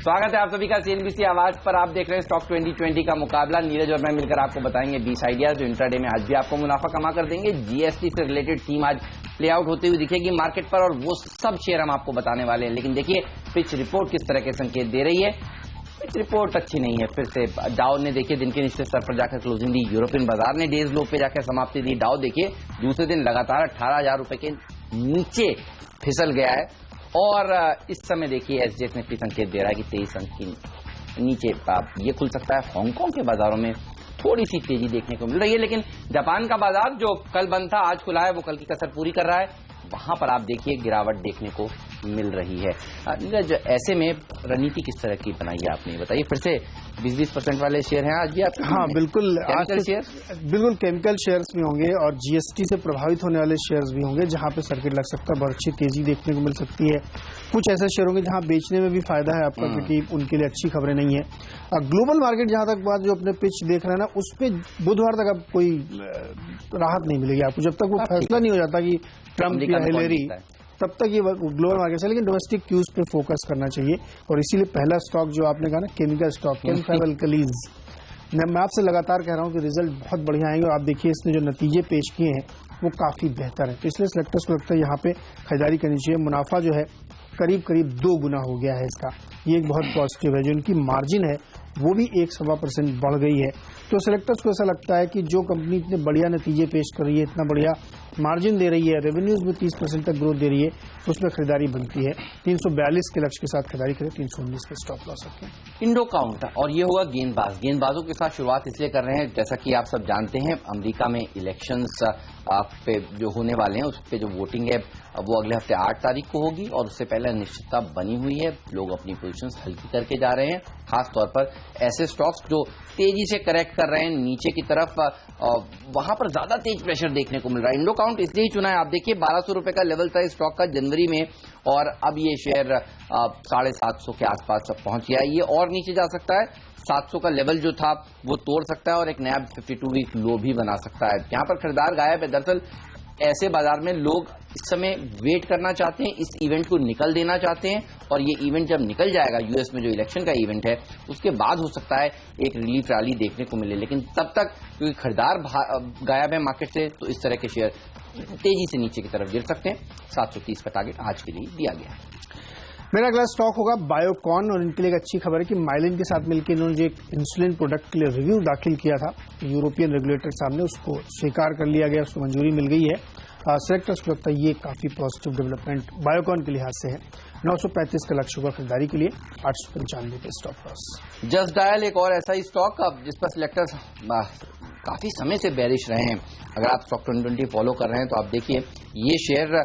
स्वागत है आप सभी का सीएनबीसी आवाज पर। आप देख रहे हैं स्टॉक 2020 का मुकाबला। नीरज और मैं मिलकर आपको बताएंगे 20 आइडियाज जो इंट्राडे में आज भी आपको मुनाफा कमा कर देंगे। जीएसटी से रिलेटेड थीम आज प्ले आउट होती हुई दिखेगी मार्केट पर और वो सब शेयर हम आपको बताने वाले हैं। लेकिन देखिए पिच रिपोर्ट किस तरह के संकेत दे रही है। पिच रिपोर्ट अच्छी नहीं है। फिर से डाउ ने देखिए दिन के निचले स्तर पर जाकर क्लोजिंग दी। यूरोपियन बाजार ने डेज लो पे जाकर समाप्ति दी। डाउ देखिए दूसरे दिन लगातार 18,000 रुपए के नीचे फिसल गया है और इस समय देखिए एसजीएक्स निफ्टी संकेत दे रहा है कि 23 अंक की नीचे ये खुल सकता है। हांगकांग के बाजारों में थोड़ी सी तेजी देखने को मिल रही है, लेकिन जापान का बाजार जो कल बंद था आज खुला है, वो कल की कसर पूरी कर रहा है। वहां पर आप देखिए गिरावट देखने को मिल रही है। नीरज, ऐसे में रणनीति किस तरह की बनाई है आपने, बताइए। फिर से 20-20% वाले शेयर हैं आज भी आपके? हाँ बिल्कुल, केमिकल शेयर, बिल्कुल केमिकल शेयर्स भी होंगे और जीएसटी से प्रभावित होने वाले शेयर्स भी होंगे जहां पे सर्किट लग सकता है, बहुत अच्छी तेजी देखने को मिल सकती है। कुछ ऐसे शेयर होंगे जहां बेचने में भी फायदा है आपका, क्योंकि उनके लिए अच्छी खबरें नहीं है। ग्लोबल मार्केट जहां तक बात जो अपने पिच देख रहे हैं ना, उस पर बुधवार तक अब कोई राहत नहीं मिलेगी आपको, जब तक वो फैसला नहीं हो जाता कि ट्रम्प या हिलेरी, तब तक ये ग्लोबल मार्केट है। लेकिन डोमेस्टिक क्यूज पे फोकस करना चाहिए और इसीलिए पहला स्टॉक जो आपने कहा ना, केमिकल स्टॉक, केमिकल्स, मैं आपसे लगातार कह रहा हूं कि रिजल्ट बहुत बढ़िया आएंगे और आप देखिए इसने जो नतीजे पेश किए हैं वो काफी बेहतर है। तो इसलिए सेलेक्टर्स को लगता है यहाँ पे खरीदारी करनी चाहिए। मुनाफा जो है करीब करीब 2 गुना हो गया है इसका, ये एक बहुत पॉजिटिव है। जो इनकी मार्जिन है वो भी 1.25% बढ़ गई है। तो सेलेक्टर्स को ऐसा लगता है कि जो कंपनी इतने बढ़िया नतीजे पेश कर रही है, इतना बढ़िया मार्जिन दे रही है, रेवेन्यूज में 30% तक ग्रोथ दे रही है, उसमें खरीदारी बनती है। 342 के लक्ष्य के साथ खरीदारी करें, 319 पे स्टॉप लॉस रखें। इंडो काउंट और ये होगा गेंदबाज। गेंदबाजों के साथ शुरुआत इसलिए कर रहे हैं, जैसा कि आप सब जानते हैं अमेरिका में इलेक्शंस पे जो होने वाले हैं उस पे जो वोटिंग है वो अगले हफ्ते 8 तारीख को होगी और उससे पहले अनिश्चितता बनी हुई है। लोग अपनी पोजीशंस हल्की करके जा रहे हैं, खासतौर पर ऐसे स्टॉक्स जो तेजी से करेक्ट कर रहे हैं नीचे की तरफ, वहां पर ज्यादा तेज प्रेशर देखने को मिल रहा है। इंडो काउंट इसलिए ही चुना है, आप देखिए 1200 रुपए का लेवल था इस स्टॉक का जनवरी में और अब ये शेयर 750 के आसपास पहुंच गया है। ये और नीचे जा सकता है, 700 का लेवल जो था वो तोड़ सकता है और एक नया 52 वीक लो भी बना सकता है। यहाँ पर खरीदार गायब है। दरअसल ऐसे बाजार में लोग इस समय वेट करना चाहते हैं, इस इवेंट को निकल देना चाहते हैं और ये इवेंट जब निकल जाएगा, यूएस में जो इलेक्शन का इवेंट है उसके बाद हो सकता है एक रिलीफ रैली देखने को मिले। लेकिन तब तक क्योंकि खरीदार गायब है मार्केट से, तो इस तरह के शेयर तेजी से नीचे की तरफ गिर सकते हैं। 730 का टारगेट आज के लिए दिया गया है। मेरा अगला स्टॉक होगा बायोकॉन और इनके लिए एक अच्छी खबर है कि माइलिन के साथ मिलकर इन्होंने जो एक इंसुलिन प्रोडक्ट के लिए रिव्यू दाखिल किया था यूरोपियन रेगुलेटर के सामने, उसको स्वीकार कर लिया गया, उसको मंजूरी मिल गई है। सेलेक्टर्स को लगता है ये काफी पॉजिटिव डेवलपमेंट बायोकॉन के लिहाज से है। 935 का लक्ष्य होगा खरीदारी के लिए, 895 पे स्टॉप लॉस। जस्ट डायल एक और ऐसा ही स्टॉक जिस पर सिलेक्टर्स काफी समय से बेरिश रहे हैं। अगर आप स्टॉक 2020 फॉलो कर रहे हैं तो आप देखिए ये शेयर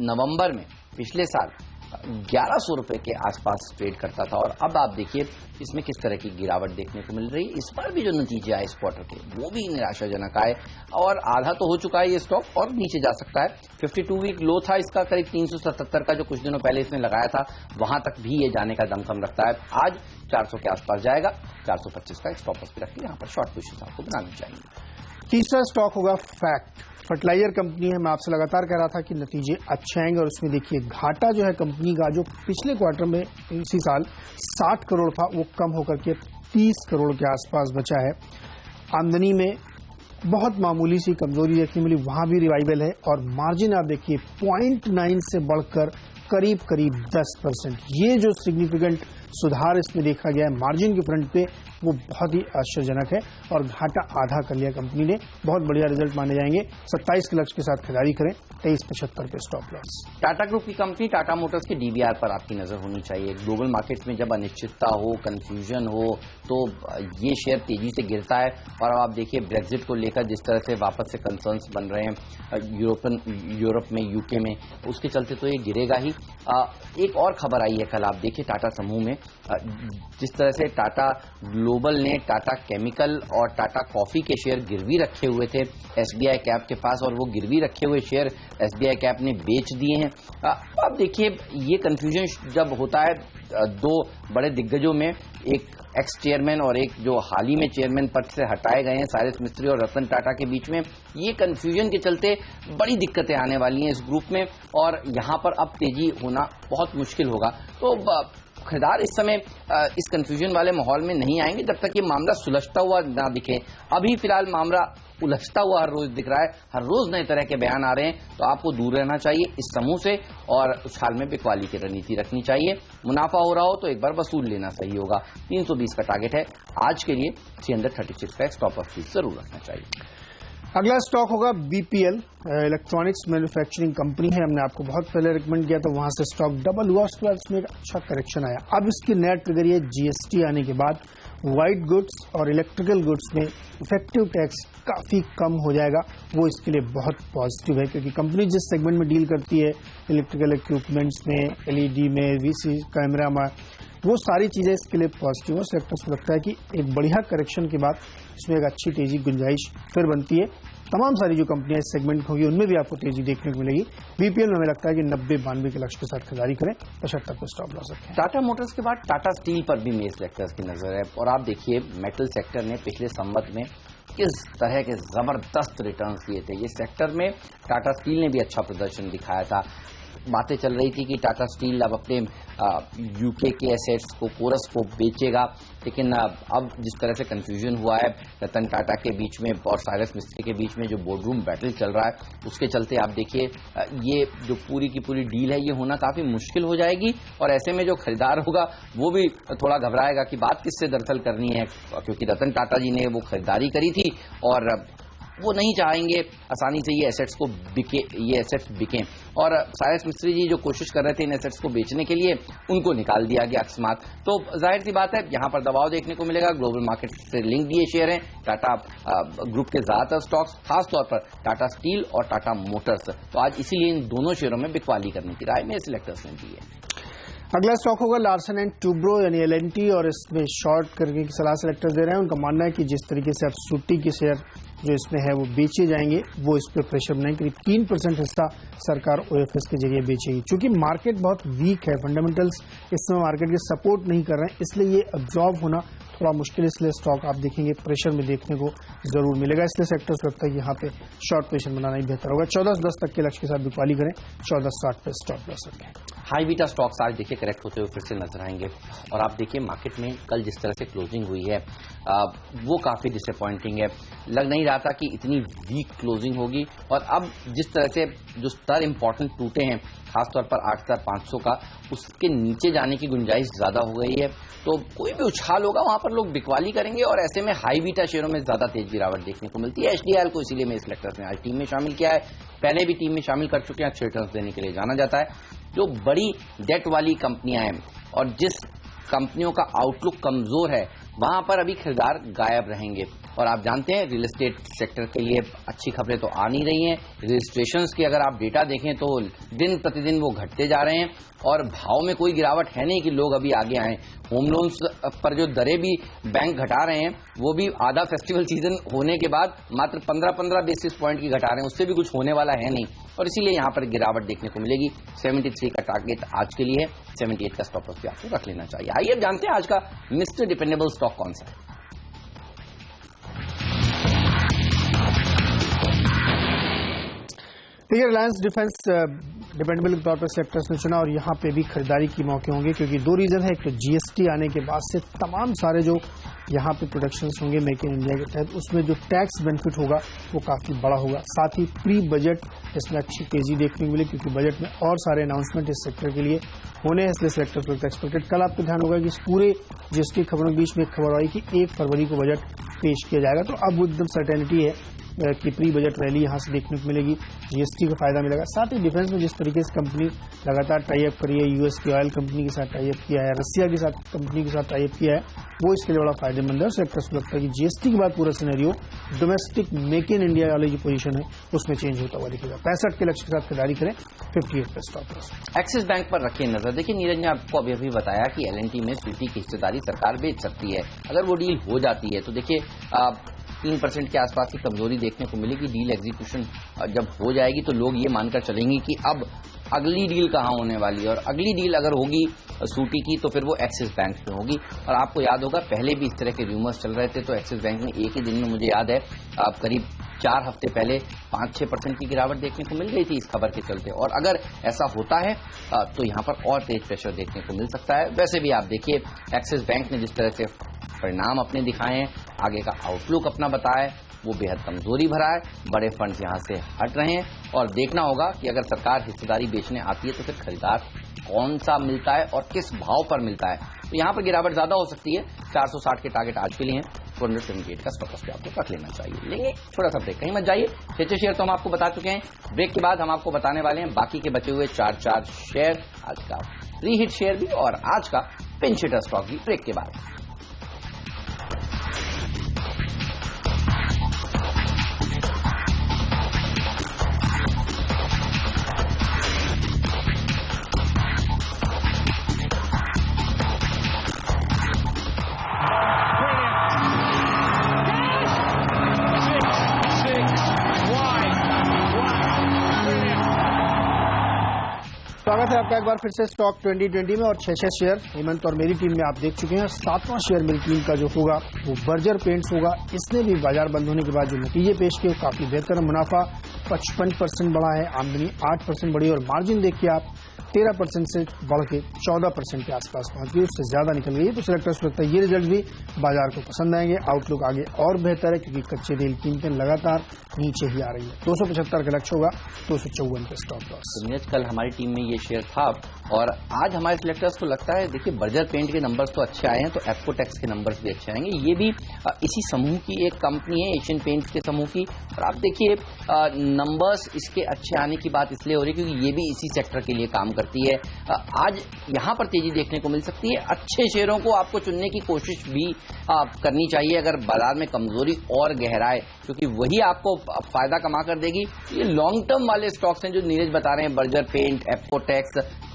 नवंबर में पिछले साल 1100 रुपए के आसपास ट्रेड करता था और अब आप देखिए इसमें किस तरह की गिरावट देखने को मिल रही है। इस बार भी जो नतीजे आए इस क्वार्टर के वो भी निराशाजनक आए और आधा तो हो चुका है ये स्टॉक और नीचे जा सकता है। 52 वीक लो था इसका करीब 377 का, जो कुछ दिनों पहले इसने लगाया था, वहां तक भी ये जाने का दमखम रखता है। आज 400 के आसपास जाएगा, 425 का स्टॉप लॉस भी रखिए, यहाँ पर शॉर्ट पोजीशन आपको बनानी चाहिए। तीसरा स्टॉक होगा फैक्ट, फर्टिलाइजर कंपनी है। मैं आपसे लगातार कह रहा था कि नतीजे अच्छे आएंगे और उसमें देखिए घाटा जो है कंपनी का, जो पिछले क्वार्टर में इसी साल 60 करोड़ था, वो कम होकर के 30 करोड़ के आसपास बचा है। आमदनी में बहुत मामूली सी कमजोरी देखने मिली, वहां भी रिवाइवल है और मार्जिन आप देखिए 0.9 से बढ़कर करीब करीब 10%। ये जो सिग्निफिकेंट सुधार इसमें देखा गया है मार्जिन के फ्रंट पे, वो बहुत ही आश्चर्यजनक है और घाटा आधा कर लिया कंपनी ने। बहुत बढ़िया रिजल्ट माने जाएंगे। 27 के लक्ष्य के साथ खरीदारी करें, 2375 पे स्टॉप लॉस। टाटा ग्रुप की कंपनी टाटा मोटर्स के डीबीआर पर आपकी नजर होनी चाहिए। ग्लोबल मार्केट में जब अनिश्चितता हो, कंफ्यूजन हो, तो ये शेयर तेजी से गिरता है और अब आप देखिए ब्रेक्जिट को लेकर जिस तरह से वापस से कंसर्न्स बन रहे हैं यूरोप में, यूके में, उसके चलते तो ये गिरेगा ही। एक और खबर आई है कल, आप देखिए टाटा समूह में जिस तरह से टाटा ग्लोबल ने टाटा केमिकल और टाटा कॉफी के शेयर गिरवी रखे हुए थे एसबीआई कैप के पास और वो गिरवी रखे हुए शेयर एसबीआई कैप ने बेच दिए हैं। अब देखिए ये कंफ्यूजन जब होता है दो बड़े दिग्गजों में, एक एक्स चेयरमैन और एक जो हाल ही में चेयरमैन पद से हटाए गए हैं साइरस मिस्त्री और रतन टाटा के बीच में, ये कंफ्यूजन के चलते बड़ी दिक्कतें आने वाली हैं इस ग्रुप में और यहां पर अब तेजी होना बहुत मुश्किल होगा। तो खरीदार इस समय इस कंफ्यूजन वाले माहौल में नहीं आएंगे जब तक ये मामला सुलझता हुआ ना दिखे। अभी फिलहाल मामला उलझता हुआ हर रोज दिख रहा है, हर रोज नए तरह के बयान आ रहे हैं, तो आपको दूर रहना चाहिए इस समूह से और उस हाल में बिकवाली की रणनीति रखनी चाहिए। मुनाफा हो रहा हो तो एक बार वसूल लेना सही होगा। 320 का टारगेट है आज के लिए, 336 का स्टॉप लॉस जरूर रखना चाहिए। अगला स्टॉक होगा बीपीएल, इलेक्ट्रॉनिक्स मैन्युफैक्चरिंग कंपनी है। हमने आपको बहुत पहले रिकमेंड किया तो वहां से स्टॉक डबल हुआ, उसके बाद इसमें एक अच्छा करेक्शन आया। अब इसकी नया ट्रिगर ये जीएसटी आने के बाद व्हाइट गुड्स और इलेक्ट्रिकल गुड्स में इफेक्टिव टैक्स काफी कम हो जाएगा। वो इसके लिए बहुत पॉजिटिव है क्योंकि कंपनी जिस सेगमेंट में डील करती है, इलेक्ट्रिकल इक्विपमेंट्स में, एलईडी में, वीसी कैमरा में, वो सारी चीजें इसके लिए पॉजिटिव है। सेक्टर्स को लगता है कि एक बढ़िया करेक्शन के बाद इसमें एक अच्छी तेजी गुंजाइश फिर बनती है। तमाम सारी जो कंपनियां इस सेगमेंट होगी उनमें भी आपको तेजी देखने को मिलेगी। बीपीएल में हमें लगता है कि 90-92 के लक्ष्य के साथ खरीदारी करें, 75 को स्टॉप लॉस रखें। टाटा मोटर्स के बाद टाटा स्टील पर भी मेज सेक्टर्स की नजर है और आप देखिए मेटल सेक्टर ने पिछले संवत में किस तरह के जबरदस्त रिटर्न्स दिए थे। ये सेक्टर में टाटा स्टील ने भी अच्छा प्रदर्शन दिखाया था। बातें चल रही थी कि टाटा स्टील अब अपने यूके के एसेट्स को, कोरस को बेचेगा, लेकिन अब जिस तरह से कंफ्यूजन हुआ है रतन टाटा के बीच में और साइरस मिस्त्री के बीच में जो बोर्डरूम बैटल चल रहा है, उसके चलते आप देखिए ये जो पूरी की पूरी डील है ये होना काफी मुश्किल हो जाएगी और ऐसे में जो खरीदार होगा वो भी थोड़ा घबराएगा कि बात किससे दरअसल करनी है, क्योंकि रतन टाटा जी ने वो खरीदारी करी थी और वो नहीं चाहेंगे आसानी से ये एसेट्स बिकें और साइरस मिस्त्री जी जो कोशिश कर रहे थे इन एसेट्स को बेचने के लिए, उनको निकाल दिया गया अकस्मात। तो जाहिर सी बात है यहाँ पर दबाव देखने को मिलेगा। ग्लोबल मार्केट से लिंक ये शेयर हैं टाटा ग्रुप के ज्यादातर स्टॉक्स, खासतौर पर टाटा स्टील और टाटा मोटर्स। तो आज इसीलिए इन दोनों शेयरों में बिकवाली करने की राय मेरे सिलेक्टर्स ने दी है। अगला स्टॉक होगा लार्सन एंड टूब्रो यानी एलएनटी और इसमें शॉर्ट करने की सलाह सेलेक्टर्स दे रहे हैं। उनका मानना है कि जिस तरीके से अब सूटी के शेयर जो इसमें है वो बेचे जाएंगे, वो इस पर प्रेशर बनाएंगे। करीब 3% हिस्सा सरकार ओएफएस के जरिए बेचेगी। चूंकि मार्केट बहुत वीक है, फंडामेंटल्स इस समय मार्केट के सपोर्ट नहीं कर रहे हैं, इसलिए ये अब्जॉर्ब होना थोड़ा मुश्किल, इसलिए स्टॉक आप देखेंगे प्रेशर में देखने को जरूर मिलेगा। इसलिए सेक्टर्स लगता है कि यहाँ पे शॉर्ट पोजीशन बनाना ही बेहतर होगा। 14.10 तक के लक्ष्य के साथ बिकवाली करें, 14.60 पे स्टॉप लॉस रखें। हाई बीटा स्टॉक्स आज देखिए करेक्ट होते हुए फिर से नजर आएंगे और आप देखिए मार्केट में कल जिस तरह से क्लोजिंग हुई है वो काफी डिसअपॉइंटिंग है। लग नहीं रहा था कि इतनी वीक क्लोजिंग होगी और अब जिस तरह से जो स्तर इंपॉर्टेंट टूटे हैं, खासतौर पर 8,500 का, उसके नीचे जाने की गुंजाइश ज्यादा हो गई है। तो कोई भी उछाल होगा वहां पर लोग बिकवाली करेंगे और ऐसे में हाई बीटा शेयरों में ज्यादा तेज गिरावट देखने को मिलती है। एचडीएल को इसीलिए मैं सिलेक्टर्स ने आज टीम में शामिल किया है, पहले भी टीम में शामिल कर चुके हैं, अच्छे रिटर्न्स देने के लिए जाना जाता है। जो बड़ी डेट वाली कंपनियां हैं और जिस कंपनियों का आउटलुक कमजोर है, वहां पर अभी खरीदार गायब रहेंगे। और आप जानते हैं रियल एस्टेट सेक्टर के लिए अच्छी खबरें तो आ नहीं रही हैं। रजिस्ट्रेशंस के अगर आप डेटा देखें तो दिन प्रतिदिन वो घटते जा रहे हैं और भाव में कोई गिरावट है नहीं कि लोग अभी आगे आए। होम लोन्स पर जो दरें भी बैंक घटा रहे हैं वो भी आधा फेस्टिवल सीजन होने के बाद मात्र 15-15 बेसिस पॉइंट की घटा रहे हैं, उससे भी कुछ होने वाला है नहीं और इसीलिए यहां पर गिरावट देखने को मिलेगी। 73 का टारगेट आज के लिए है, 78 का स्टॉप लॉस भी आपको रख लेना चाहिए। आइए अब जानते हैं आज का मिस्टर डिपेंडेबल स्टॉक कौन सा है। देखिए रिलायंस डिफेंस डिपेंडेबल के तौर पर सेक्टर्स ने चुना और यहाँ पे भी खरीदारी की मौके होंगे क्योंकि दो रीजन है। एक तो जीएसटी आने के बाद से तमाम सारे जो यहाँ पे प्रोडक्शंस होंगे मेक इन इंडिया के तहत, उसमें जो टैक्स बेनिफिट होगा वो काफी बड़ा होगा। साथ ही प्री बजट इसमें अच्छी तेजी देखने को मिली क्योंकि बजट में और सारे अनाउंसमेंट इस सेक्टर के लिए होने हैं, इसलिए सेक्टर को एक्सपेक्टेड। कल आपको ध्यान होगा कि इस पूरे जीएसटी खबरों के बीच में एक खबर आई कि 1 फरवरी को बजट पेश किया जाएगा। तो अब एकदम सर्टेनिटी है कि प्री बजट रैली यहाँ से देखने को मिलेगी, जीएसटी का फायदा मिलेगा। साथ ही डिफेंस में जिस तरीके से कंपनी लगातार टाई अप करी है, यूएस की ऑयल कंपनी के साथ टाई अप किया है, रसिया के साथ कंपनी के साथ टाई अप किया है, वो इसके लिए बड़ा फायदेमंद है। और सेक्टर्स को लगता है कि जीएसटी के बाद पूरा scenario domestic make in India वाली जो पोजीशन है उसमें चेंज होता हुआ दिखेगा। 65 के लक्ष्य के साथ खरीदारी करें, 58 पे स्टॉप लॉस। एक्सिस बैंक पर रखिए नजर। देखिए नीरज ने आपको अभी बताया कि एलएनटी में सूटी की हिस्सेदारी सरकार बेच सकती है। अगर वो डील हो जाती है तो देखिए 3% के आसपास की कमजोरी देखने को मिलेगी। डील एग्जीक्यूशन जब हो जाएगी तो लोग ये मानकर चलेंगे कि अब अगली डील कहाँ होने वाली है और अगली डील अगर होगी सूटी की तो फिर वो एक्सिस बैंक में होगी। और आपको याद होगा पहले भी इस तरह के रूमर्स चल रहे थे तो एक्सिस बैंक ने एक ही दिन में, मुझे याद है, करीब 4 हफ्ते पहले 5-6% की गिरावट देखने को मिल गई थी इस खबर के चलते, और अगर ऐसा होता है तो यहां पर और तेज प्रेशर देखने को मिल सकता है। वैसे भी आप देखिए एक्सिस बैंक ने जिस तरह से परिणाम अपने दिखाए हैं, आगे का आउटलुक अपना बताया है, वो बेहद कमजोरी भरा है। बड़े फंड्स यहां से हट रहे हैं और देखना होगा कि अगर सरकार हिस्सेदारी बेचने आती है तो फिर खरीदार कौन सा मिलता है और किस भाव पर मिलता है। तो यहां पर गिरावट ज्यादा हो सकती है। 460 के टारगेट आज के लिए हैं, 478 का स्टॉप लॉस पे आपको रख लेना चाहिए। लेंगे छोटा सा ब्रेक, कहीं मत जाइए। 6 शेयर तो हम आपको बता चुके हैं। ब्रेक के बाद हम आपको बताने वाले हैं बाकी के बचे हुए 4 शेयर, आज का फ्री हिट शेयर भी और आज का पिंच हिटर स्टॉक भी ब्रेक के बाद। स्वागत है आपका एक बार फिर से स्टॉक 2020 में, और 6 शेयर हेमंत और मेरी टीम में आप देख चुके हैं। 7वां शेयर मेरी टीम का जो होगा वो बर्जर पेंट्स होगा। इसने भी बाजार बंद होने के बाद जो नतीजे पेश किए काफी बेहतर, मुनाफा 55% बढ़ा है, आमदनी 8% बढ़ी और मार्जिन देखिए आप 13% से बढ़ के 14% के आसपास पहुंच गई, उससे ज्यादा निकल गई है। तो सिलेक्टर्स को लगता है ये रिजल्ट भी बाजार को पसंद आएंगे। आउटलुक आगे और बेहतर है क्योंकि कच्चे तेल कीमतें लगातार नीचे ही आ रही है। 275 का लक्ष्य होगा, 254 का स्टॉप लॉस। नीरज, कल हमारी टीम में ये शेयर था और आज हमारे सिलेक्टर्स को लगता है, देखिए बर्जर पेंट के नंबर्स तो अच्छे आए हैं तो एप्कोटेक्स के नंबर्स भी अच्छे आएंगे। ये भी इसी समूह की एक कंपनी है, एशियन पेंट्स के समूह की, और आप देखिए नंबर्स इसके अच्छे आने की बात इसलिए हो रही है क्योंकि ये भी इसी सेक्टर के लिए काम करती है। आज यहां पर तेजी देखने को मिल सकती है। अच्छे शेयरों को आपको चुनने की कोशिश भी करनी चाहिए अगर बाजार में कमजोरी और गहराए, क्योंकि वही आपको फायदा कमा कर देगी। ये लॉन्ग टर्म वाले स्टॉक्स हैं जो नीरज बता रहे हैं, बर्जर पेंट, एप्कोटेक्स,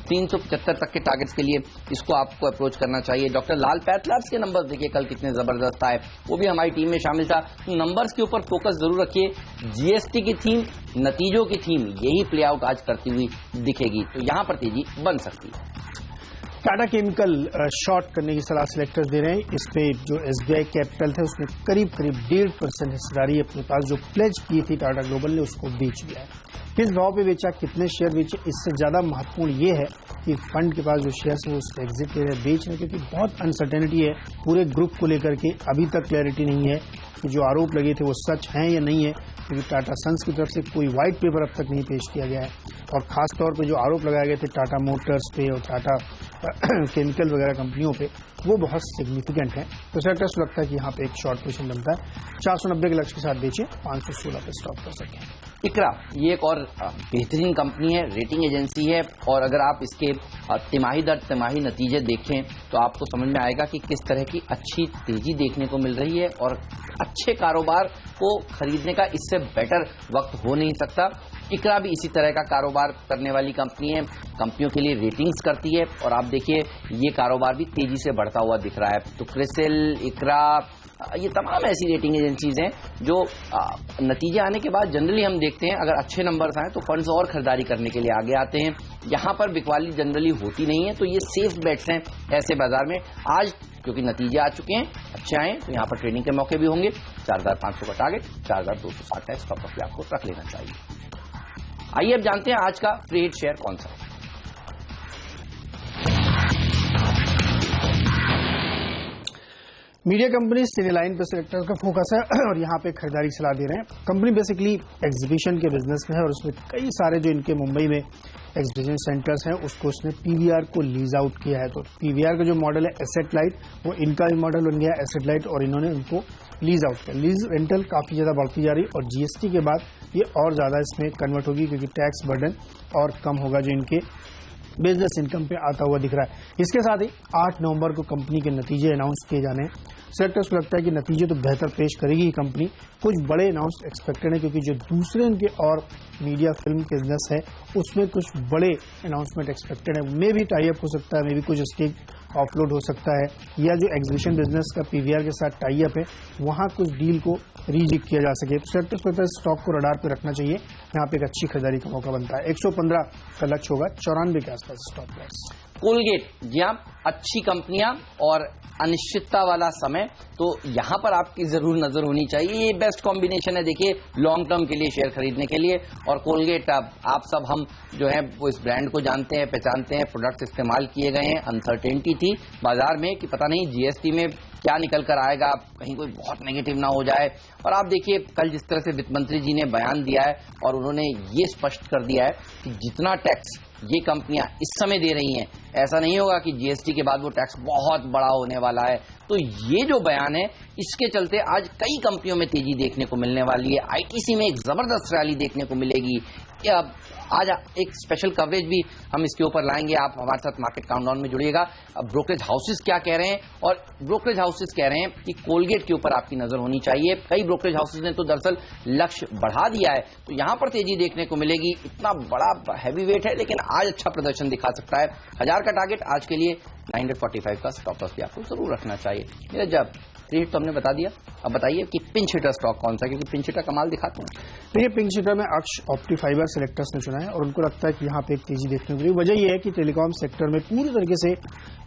375 तक के टारगेट्स के लिए इसको आपको अप्रोच करना चाहिए। डॉक्टर लाल पैथलैब्स के नंबर्स देखिए कल कितने जबरदस्त आए, वो भी हमारी टीम में शामिल था। नंबर्स के ऊपर फोकस जरूर रखिए। जीएसटी की थीम, नतीजों की थीम, यही प्ले आउट आज करती हुई दिखेगी, तो यहां पर तेजी बन सकती है। टाटा केमिकल शॉर्ट करने की सलाह सिलेक्टर्स दे रहे हैं। इसमें जो एसबीआई कैपिटल थे उसने करीब 1.5% हिस्सेदारी अपने पास जो प्लेज की थी टाटा ग्लोबल ने उसको बेच दिया है। किस भाव पे बेचा, कितने शेयर बेचे, इससे ज्यादा महत्वपूर्ण ये है कि फंड के पास जो शेयर्स है वो उससे एग्जिट ले रहे हैं, बेच रहे, क्योंकि बहुत अनसर्टेनिटी है पूरे ग्रुप को लेकर के। अभी तक क्लैरिटी नहीं है कि जो आरोप लगे थे वो सच हैं या नहीं है, क्योंकि टाटा सन्स की तरफ से कोई व्हाइट पेपर अब तक नहीं पेश किया गया है। और खास तौर पे जो आरोप लगाए गए थे टाटा मोटर्स पे और टाटा केमिकल वगैरह कंपनियों पे, वो बहुत सिग्निफिकेंट है। तो सेक्टर्स लगता है कि यहाँ पे एक शॉर्ट पोजीशन बनता है। 490 के लक्ष्य के साथ बेचे, 516 पे स्टॉप कर सकें। इकरा ये एक और बेहतरीन कंपनी है, रेटिंग एजेंसी है, और अगर आप इसके तिमाही दर तिमाही नतीजे देखें तो आपको समझ में आएगा कि किस तरह की अच्छी तेजी देखने को मिल रही है, और अच्छे कारोबार को खरीदने का इससे बेटर वक्त हो नहीं सकता। इकरा भी इसी तरह का कारोबार करने वाली कंपनी है, कंपनियों के लिए रेटिंग्स करती है, और आप देखिए ये कारोबार भी तेजी से बढ़ता हुआ दिख रहा है। तो क्रिसिल, इकरा, ये तमाम ऐसी रेटिंग एजेंसीज हैं जो नतीजे आने के बाद जनरली हम देखते हैं अगर अच्छे नंबर्स आए तो फंड्स और खरीदारी करने के लिए आगे आते हैं। यहां पर बिकवाली जनरली होती नहीं है, तो ये सेफ बेट्स हैं ऐसे बाजार में। आज क्योंकि नतीजे आ चुके हैं, अच्छे आए, तो यहां पर ट्रेडिंग के मौके भी होंगे। 4500 का टारगेट, 4260 का स्टॉप लॉस आपको रख लेना चाहिए। आइए अब जानते हैं आज का फ्री हिट शेयर कौन सा है। मीडिया कंपनी सिनेलाइन पे सिलेक्टर्स का फोकस है और यहाँ पे खरीदारी की सलाह दे रहे हैं। कंपनी बेसिकली एग्जीबिशन के बिजनेस में है और उसमें कई सारे जो इनके मुंबई में एग्जीबिशन सेंटर्स हैं उसको उसने पीवीआर को लीज आउट किया है। तो पीवीआर का जो मॉडल है एसेट लाइट, वो इनका भी मॉडल बन गया एसेट लाइट, और इन्होंने उनको लीज आउट किया। लीज रेंटल काफी ज्यादा बढ़ती जा रही, और जीएसटी के बाद ये और ज्यादा इसमें कन्वर्ट होगी क्योंकि टैक्स बर्डन और कम होगा जो इनके बिजनेस इनकम पे आता हुआ दिख रहा है। इसके साथ ही 8 नवंबर को कंपनी के नतीजे अनाउंस किए जाने हैं। सेक्टर्स को लगता है कि नतीजे तो बेहतर पेश करेगी कंपनी, कुछ बड़े अनाउंस एक्सपेक्टेड है क्योंकि जो दूसरे इनके और मीडिया फिल्म के बिजनेस है उसमें कुछ बड़े अनाउंसमेंट एक्सपेक्टेड है। मे भी टाई अप हो सकता है, मे भी कुछ स्टेक ऑफलोड हो सकता है, या जो एग्जीबिशन बिजनेस का पीवीआर के साथ टाई अप है वहां कुछ डील को रीजिक किया जा सके। तो सेक्टर्स को लगता है स्टॉक को रडार पे रखना चाहिए, यहाँ पे एक अच्छी खरीदारी का मौका बनता है। 115 का लक्ष्य होगा, 94 के आसपास स्टॉप लॉस। कोलगेट, जी हाँ, अच्छी कंपनियां और अनिश्चितता वाला समय, तो यहां पर आपकी जरूर नजर होनी चाहिए। ये बेस्ट कॉम्बिनेशन है देखिए लॉन्ग टर्म के लिए शेयर खरीदने के लिए। और कोलगेट, आप सब हम जो है वो इस ब्रांड को जानते हैं, पहचानते हैं, प्रोडक्ट्स इस्तेमाल किए गए हैं। अनसर्टेनिटी थी बाजार में कि पता नहीं जीएसटी में क्या निकल कर आएगा, कहीं कोई बहुत नेगेटिव ना हो जाए। और आप देखिए कल जिस तरह से वित्त मंत्री जी ने बयान दिया है और उन्होंने ये स्पष्ट कर दिया है कि जितना टैक्स ये कंपनियां इस समय दे रही हैं, ऐसा नहीं होगा कि जीएसटी के बाद वो टैक्स बहुत बड़ा होने वाला है। तो ये जो बयान है, इसके चलते आज कई कंपनियों में तेजी देखने को मिलने वाली है। आईटीसी में एक जबरदस्त रैली देखने को मिलेगी। आज एक स्पेशल कवरेज भी हम इसके ऊपर लाएंगे, आप हमारे साथ मार्केट काउंटडाउन में जुड़िएगा। ब्रोकरेज हाउसेस क्या कह रहे हैं, और ब्रोकरेज हाउसेस कह रहे हैं कि कोलगेट के ऊपर आपकी नजर होनी चाहिए। कई ब्रोकरेज हाउसेस ने तो दरअसल लक्ष्य बढ़ा दिया है, तो यहां पर तेजी देखने को मिलेगी। इतना बड़ा हैवी वेट है लेकिन आज अच्छा प्रदर्शन दिखा सकता है। 1000 का टारगेट आज के लिए 945 का स्टॉप लॉस भी आपको जरूर रखना चाहिए। जब थ्री तो हमने बता दिया, अब बताइए कि पिंच हिटर स्टॉक कौन सा, क्योंकि पिंच हिटर कमाल दिखाते हैं। देखिए पिंच हिटर में अक्ष ऑप्टी फाइबर सेलेक्टर्स ने चुना है और उनको लगता है कि यहाँ पे एक तेजी देखने को मिली। वजह यह है कि टेलीकॉम सेक्टर में पूरी तरीके से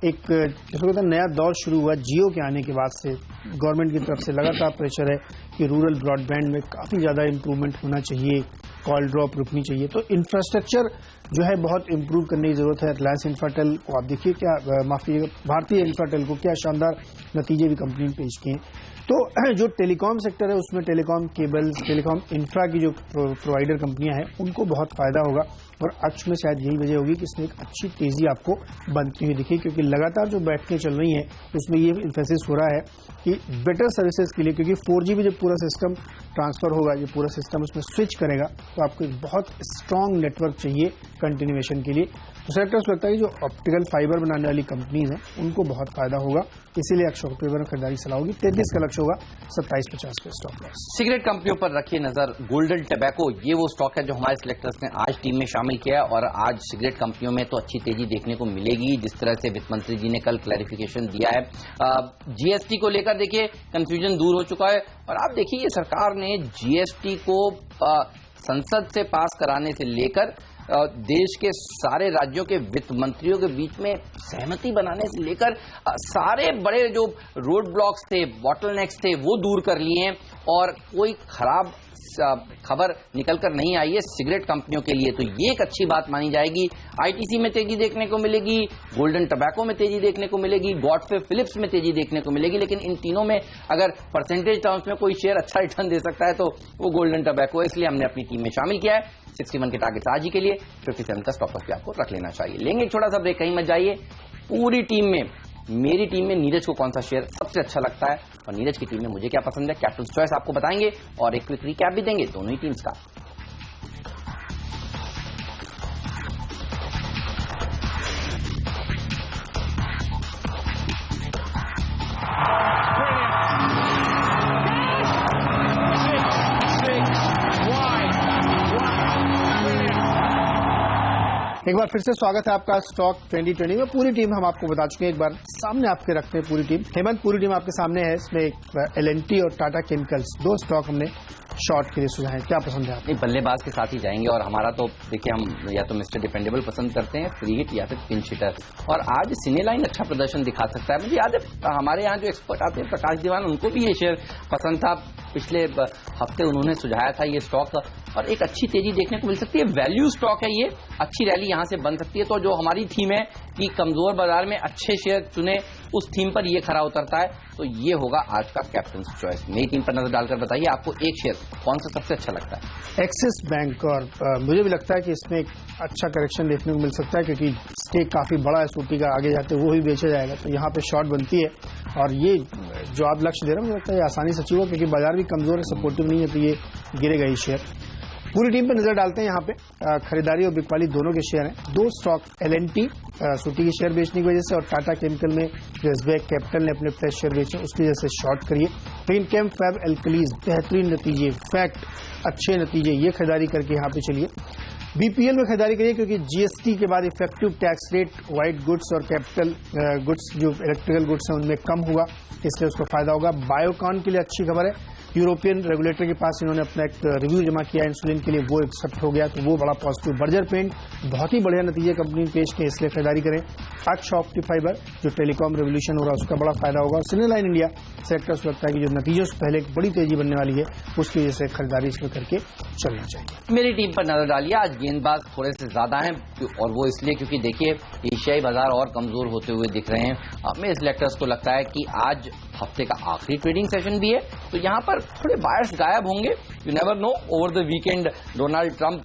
एक जिसको कहते हैं नया दौर शुरू हुआ जियो के आने के बाद से। गवर्नमेंट की तरफ से लगातार प्रेशर है कि रूरल ब्रॉडबैंड में काफी ज्यादा इंप्रूवमेंट होना चाहिए, कॉल ड्रॉप रुकनी चाहिए। तो इंफ्रास्ट्रक्चर जो है बहुत इंप्रूव करने की जरूरत है। रिलायंस इंफ्राटेल को आप देखिए क्या, माफ कीजिएगा, भारतीय इंफ्राटेल को क्या शानदार नतीजे भी कंपनी ने पेश किए। तो जो टेलीकॉम सेक्टर है उसमें टेलीकॉम केबल, टेलीकॉम इंफ्रा की जो प्रोवाइडर कंपनियां हैं उनको बहुत फायदा होगा। और अक्ष में शायद यही वजह होगी कि इसमें एक अच्छी तेजी आपको बनती हुई दिखी, क्योंकि लगातार जो बैठकें चल रही हैं उसमें ये इन्फेसिस हो रहा है कि बेटर सर्विसेज के लिए, क्योंकि 4G में जब पूरा सिस्टम ट्रांसफर होगा, ये पूरा सिस्टम उसमें स्विच करेगा, तो आपको एक बहुत स्ट्रांग नेटवर्क चाहिए कंटिन्यूएशन के लिए। तो सेक्टर्स को लगता है कि जो ऑप्टिकल फाइबर बनाने वाली कंपनीज हैं उनको बहुत फायदा होगा, इसीलिए अक्षय पेपर में खरीदारी सलाह होगी। 33 का लक्ष्य होगा, 27.50 पे स्टॉप लॉस। सिगरेट कंपनियों पर रखिए नजर। गोल्डन टबैको, ये वो स्टॉक है जो हमारे सिलेक्टर्स ने आज टीम में शामिल किया, और आज सिगरेट कंपनियों में तो अच्छी तेजी देखने को मिलेगी जिस तरह से वित्त मंत्री जी ने कल क्लैरिफिकेशन दिया है। जीएसटी को लेकर देखिए कंफ्यूजन दूर हो चुका है, और आप देखिए ये सरकार ने जीएसटी को संसद से पास कराने से लेकर देश के सारे राज्यों के वित्त मंत्रियों के बीच में सहमति बनाने से लेकर सारे बड़े जो रोड ब्लॉक्स थे, बॉटलनेक्स थे, वो दूर कर लिए हैं, और कोई खराब खबर निकलकर नहीं आई है सिगरेट कंपनियों के लिए। तो ये एक अच्छी बात मानी जाएगी। आईटीसी में तेजी देखने को मिलेगी, गोल्डन टबैको में तेजी देखने को मिलेगी, गॉडफ्रे फिलिप्स में तेजी देखने को मिलेगी। लेकिन इन तीनों में अगर परसेंटेज टर्म्स में कोई शेयर अच्छा रिटर्न दे सकता है तो वो गोल्डन टबैको है, इसलिए हमने अपनी टीम में शामिल किया है। 61 के टारगेट आज ही के लिए 57 का स्टॉप लॉस भी आपको रख लेना चाहिए। लेंगे एक छोटा सा ब्रेक, कहीं मत जाइए। पूरी टीम में, मेरी टीम में नीरज को कौन सा शेयर सबसे अच्छा लगता है और नीरज की टीम में मुझे क्या पसंद है, कैप्टन चॉइस आपको बताएंगे और एक क्विक रिकैप भी देंगे दोनों ही टीम्स का। एक बार फिर से स्वागत है आपका स्टॉक 2020 में। पूरी टीम हम आपको बता चुके हैं, एक बार सामने आपके रखते हैं पूरी टीम। हेमंत, पूरी टीम आपके सामने है। इसमें एलएनटी और टाटा केमिकल्स, दो स्टॉक हमने शॉर्ट के लिए सुझाए। क्या पसंद है आपको? बल्लेबाज के साथ ही जाएंगे, और हमारा तो देखिए हम या तो मिस्टर डिपेंडेबल पसंद करते हैं, फ्री हिट या फिर पिंच हिटर। और आज सिनेलाइन अच्छा प्रदर्शन दिखा सकता है। मुझे याद है हमारे यहाँ जो एक्सपर्ट आते हैं प्रकाश दीवान, उनको भी ये शेयर पसंद था। पिछले हफ्ते उन्होंने सुझाया था ये स्टॉक, और एक अच्छी तेजी देखने को मिल सकती है। वैल्यू स्टॉक है ये, अच्छी रैली यहां से बन सकती है। तो जो हमारी थीम है कि कमजोर बाजार में अच्छे शेयर चुने, उस थीम पर ये खरा उतरता है। तो ये होगा आज का कैप्टन चॉइस। मेरी टीम पर नजर डालकर बताइए आपको एक शेयर कौन सा सबसे अच्छा लगता है। एक्सिस बैंक, और मुझे भी लगता है कि इसमें एक अच्छा करेक्शन देखने को मिल सकता है, क्योंकि स्टेक काफी बड़ा है सूटी का, आगे जाते वो ही बेचा जाएगा, तो यहाँ पे शॉर्ट बनती है। और ये जो आप लक्ष्य दे रहे हैं मुझे लगता है आसानी से अचीव होगा, क्योंकि बाजार भी कमजोर है, सपोर्टिव नहीं है, तो ये गिरेगा ही शेयर। पूरी टीम पे नजर डालते हैं। यहाँ पे खरीदारी और बिकवाली दोनों के शेयर हैं। दो स्टॉक एलएनटी सूटी के शेयर बेचने की वजह से, और टाटा केमिकल में जो एसबीआई कैपिटल ने अपने फ्रेश शेयर बेचे उसकी वजह से शॉर्ट करिए। लेकिन केम फैब एल्कलीज बेहतरीन नतीजे, फैक्ट अच्छे नतीजे, ये खरीदारी करके यहाँ पे चलिए। बीपीएल में खरीदारी करिए, क्योंकि जीएसटी के बाद effective tax rate white goods और कैपिटल गुड्स जो इलेक्ट्रिकल गुड्स हैं उनमें कम हुआ, इसलिए उसको फायदा होगा। बायोकॉन के लिए अच्छी खबर है, यूरोपियन रेगुलेटर के पास इन्होंने अपना एक रिव्यू जमा किया इंसुलिन के लिए, वो एक्सेप्ट हो गया, तो वो बड़ा पॉजिटिव। बर्जर पेंट बहुत ही बढ़िया नतीजे कंपनी ने पेश किए, इसलिए खरीदारी करें। अक्ष ऑप्टी फाइबर जो टेलीकॉम रेवोल्यूशन हो रहा है उसका बड़ा फायदा होगा। और सिनेलाइन इंडिया सेक्टर्स लगता है कि जो नतीजों से पहले एक बड़ी तेजी बनने वाली है उसकी वजह से खरीदारी इसमें करके चलना चाहिए। मेरी टीम पर नजर डालिए, आज गेंदबाज थोड़े से ज्यादा हैं और वो इसलिए क्योंकि देखिए एशियाई बाजार और कमजोर होते हुए दिख रहे हैं। मेरे सिलेक्टर्स को लगता है कि आज हफ्ते का आखिरी ट्रेडिंग सेशन भी है, तो यहां पर थोड़े बायर्स गायब होंगे। You never know, over the weekend Donald Trump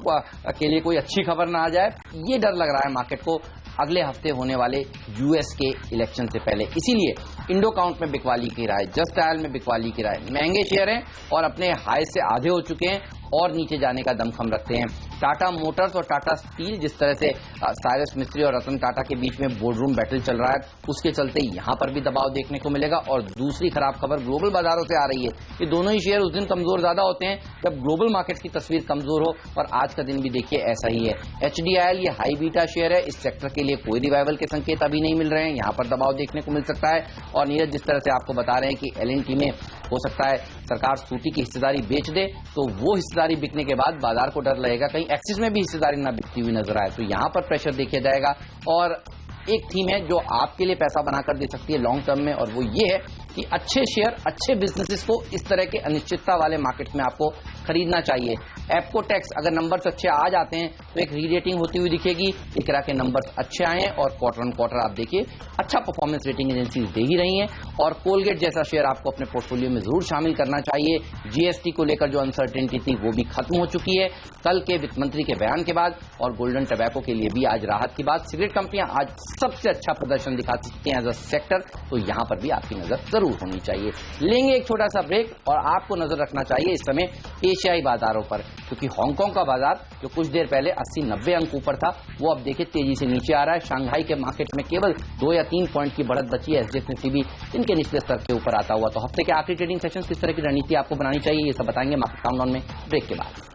के लिए कोई अच्छी खबर ना आ जाए, ये डर लग रहा है मार्केट को अगले हफ्ते होने वाले यूएस के इलेक्शन से पहले। इसीलिए इंडो काउंट में बिकवाली की राय, जस्ट डायल में बिकवाली की राय। महंगे शेयर हैं और अपने हाई से आधे हो चुके हैं और नीचे जाने का दमखम रखते हैं। टाटा मोटर्स और टाटा स्टील, जिस तरह से साइरस मिस्त्री और रतन टाटा के बीच में बोर्डरूम बैटल चल रहा है, उसके चलते यहां पर भी दबाव देखने को मिलेगा। और दूसरी खराब खबर ग्लोबल बाजारों से आ रही है कि दोनों ही शेयर उस दिन कमजोर ज्यादा होते हैं जब ग्लोबल मार्केट की तस्वीर कमजोर हो, और आज का दिन भी देखिए ऐसा ही है। एचडीआईएल ये हाई बीटा शेयर है, इस सेक्टर के लिए कोई रिवाइवल के संकेत अभी नहीं मिल रहे हैं, यहां पर दबाव देखने को मिल सकता है। और नीरज जिस तरह से आपको बता रहे हैं कि एलएनटी में हो सकता है सरकार सूटी की हिस्सेदारी बेच दे, तो वो हिस्सेदारी बिकने के बाद बाजार को डर लगेगा कहीं एक्सिस में भी हिस्सेदारी ना बिकती हुई नजर आए, तो यहां पर प्रेशर देखा जाएगा। और एक थीम है जो आपके लिए पैसा बनाकर दे सकती है लॉन्ग टर्म में, और वो ये है कि अच्छे शेयर, अच्छे बिजनेसेस को इस तरह के अनिश्चितता वाले मार्केट में आपको खरीदना चाहिए। एप्को टैक्स अगर नंबर्स अच्छे आ जाते हैं तो एक रीरेटिंग होती हुई दिखेगी। इकरा के नंबर्स अच्छे आए हैं और क्वार्टर ऑन क्वार्टर आप देखिए अच्छा परफॉर्मेंस रेटिंग एजेंसीज दे ही रही हैं। और कोलगेट जैसा शेयर आपको अपने पोर्टफोलियो में जरूर शामिल करना चाहिए। जीएसटी को लेकर जो अनसर्टेनिटी थी वो भी खत्म हो चुकी है कल के वित्त मंत्री के बयान के बाद, और गोल्डन टबैको के लिए भी आज राहत की बात। सिगरेट कंपनियां आज सबसे अच्छा प्रदर्शन दिखा सकती हैं एज अ सेक्टर, तो यहां पर भी आपकी नजर जरूर होनी चाहिए। लेंगे एक छोटा सा ब्रेक और आपको नजर रखना चाहिए इस समय एशियाई बाजारों पर, क्योंकि हांगकांग का बाजार जो कुछ देर पहले 80-90 अंक ऊपर था वो अब देखिए तेजी से नीचे आ रहा है। शंघाई के मार्केट में केवल 2 या 3 पॉइंट की बढ़त बची है। एसडीएक्स निफ्टी भी इनके निचले स्तर के ऊपर आता हुआ। तो हफ्ते के आखिरी ट्रेडिंग सेशन किस तरह की रणनीति आपको बनानी चाहिए, ये सब बताएंगे मार्केट काउंटडाउन में ब्रेक के बाद।